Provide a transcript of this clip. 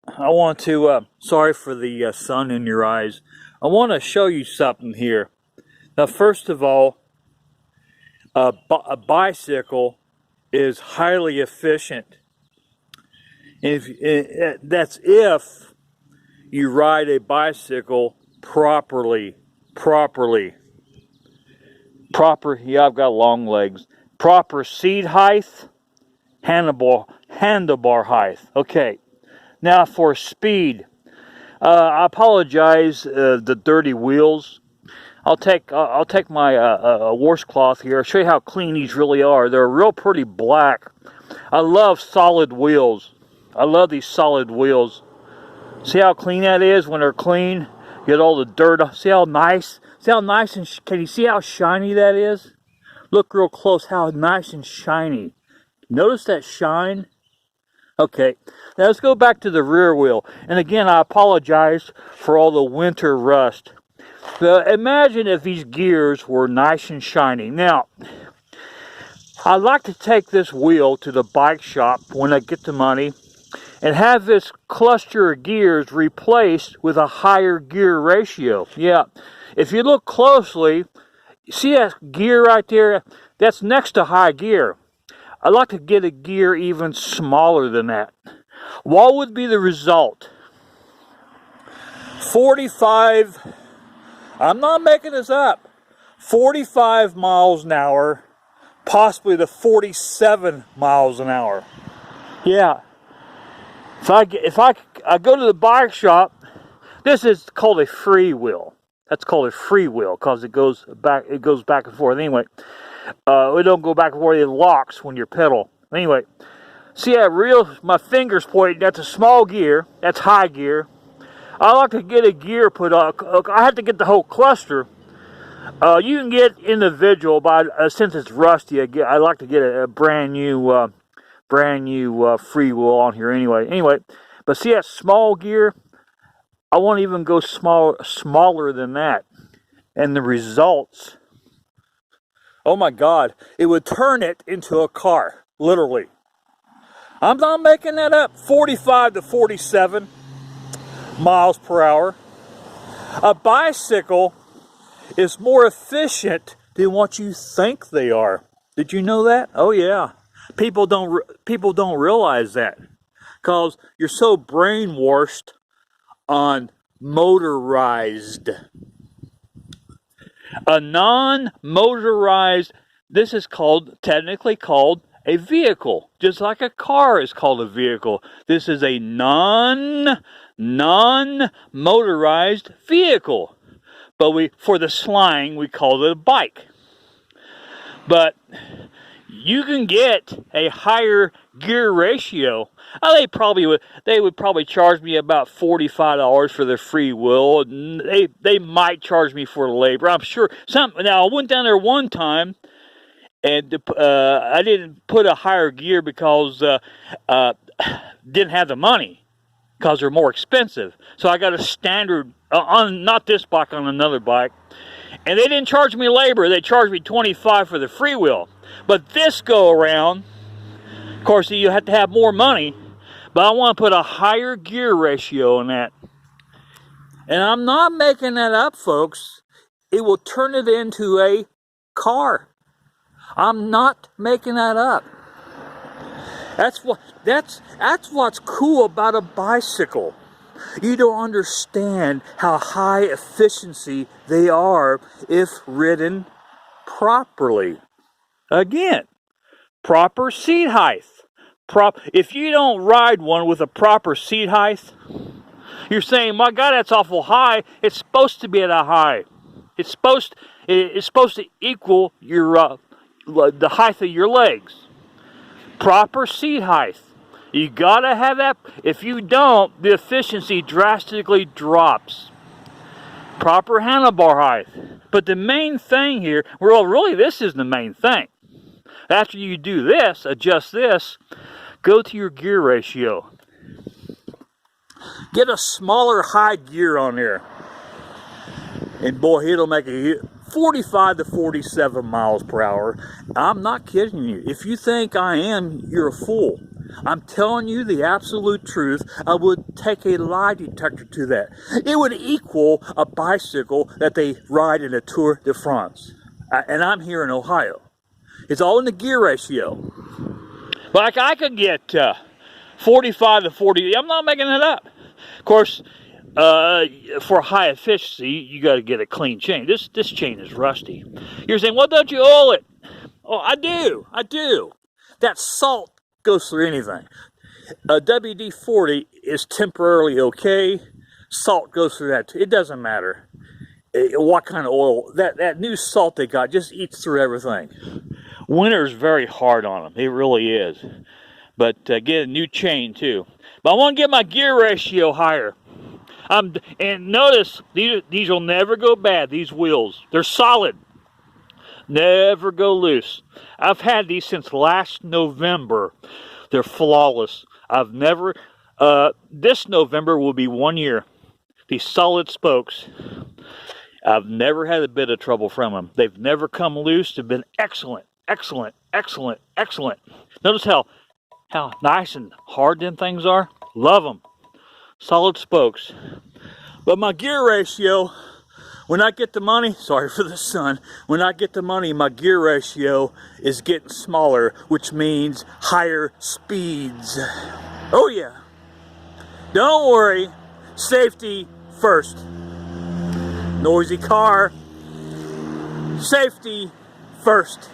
I want to, sorry for the sun in your eyes. I want to show you something here. Now, first of all, a bicycle is highly efficient. That's if you ride a bicycle properly. Yeah, I've got long legs. Proper seat height, handlebar height. Okay. Now for speed, I apologize. The dirty wheels. I'll take my washcloth here. I'll show you how clean these really are. They're real pretty black. I love solid wheels. I love these solid wheels. See how clean that is when they're clean? Get all the dirt off. See how nice? See how nice and can you see how shiny that is? Look real close. How nice and shiny. Notice that shine? Okay, now let's go back to the rear wheel. And again, I apologize for all the winter rust. Imagine if these gears were nice and shiny. Now, I'd like to take this wheel to the bike shop when I get the money and have this cluster of gears replaced with a higher gear ratio. Yeah, if you look closely, see that gear right there? That's next to high gear. I'd like to get a gear even smaller than that. What would be the result? 45, I'm not making this up, 45 miles an hour, possibly to 47 miles an hour. Yeah. If I go to the bike shop, this is called a free wheel. That's called a free wheel because it goes back and forth. Anyway, it don't go back and forth. It locks when you pedal. Anyway, see that my finger's pointing. That's a small gear. That's high gear. I like to get a gear put on. I have to get the whole cluster. You can get individual, but since it's rusty, I like to get a brand new free wheel on here. Anyway, but see that small gear? I want to even go smaller than that, and the results. Oh my God, it would turn it into a car, literally. I'm not making that up. 45 to 47 miles per hour. A bicycle is more efficient than what you think they are. Did you know that? Oh yeah. People don't realize that because you're so brainwashed on motorized. A non-motorized, this is technically called a vehicle, just like a car is called a vehicle. This is a non-motorized vehicle, but for the slang we call it a bike. But you can get a higher gear ratio. They would probably charge me about $45 for the free wheel. They might charge me for the labor. I'm sure now I went down there one time and I didn't put a higher gear because didn't have the money because they're more expensive. So I got a standard on not this bike, on another bike. And they didn't charge me labor. They charged me $25 for the free wheel. But this go around, of course, you have to have more money, but I want to put a higher gear ratio on that. And I'm not making that up, folks. It will turn it into a car. I'm not making that up. That's what's cool about a bicycle. You don't understand how high efficiency they are if ridden properly. Again, proper seat height. If you don't ride one with a proper seat height, you're saying, my God, that's awful high. It's supposed to be at a high. It's supposed to equal your the height of your legs. Proper seat height. You gotta have that. If you don't, the efficiency drastically drops. Proper handlebar height. But the main thing here, well, really, this is the main thing. After you do this, adjust this, go to your gear ratio. Get a smaller high gear on there. And boy, it'll make a 45 to 47 miles per hour. I'm not kidding you. If you think I am, you're a fool. I'm telling you the absolute truth. I would take a lie detector to that. It would equal a bicycle that they ride in a Tour de France. And I'm here in Ohio. It's all in the gear ratio. Like I could get 45 to 40. I'm not making it up. Of course, for high efficiency, you got to get a clean chain. This chain is rusty. You're saying, well, don't you oil it? Oh, I do. That salt goes through anything. WD-40 is temporarily okay. Salt goes through that too. It doesn't matter what kind of oil. That new salt they got just eats through everything. Winter's very hard on them. It really is. But get a new chain too. But I want to get my gear ratio higher. And notice, these will never go bad, these wheels. They're solid. Never go loose. I've had these since last November. They're flawless. I've never, this November will be 1 year. These solid spokes. I've never had a bit of trouble from them. They've never come loose. They've been excellent, excellent, excellent, excellent. Notice how nice and hard them things are. Love them. Solid spokes. But my gear ratio, when I get the money, sorry for the sun, when I get the money, my gear ratio is getting smaller, which means higher speeds. Oh yeah. Don't worry, safety first. Noisy car, safety first.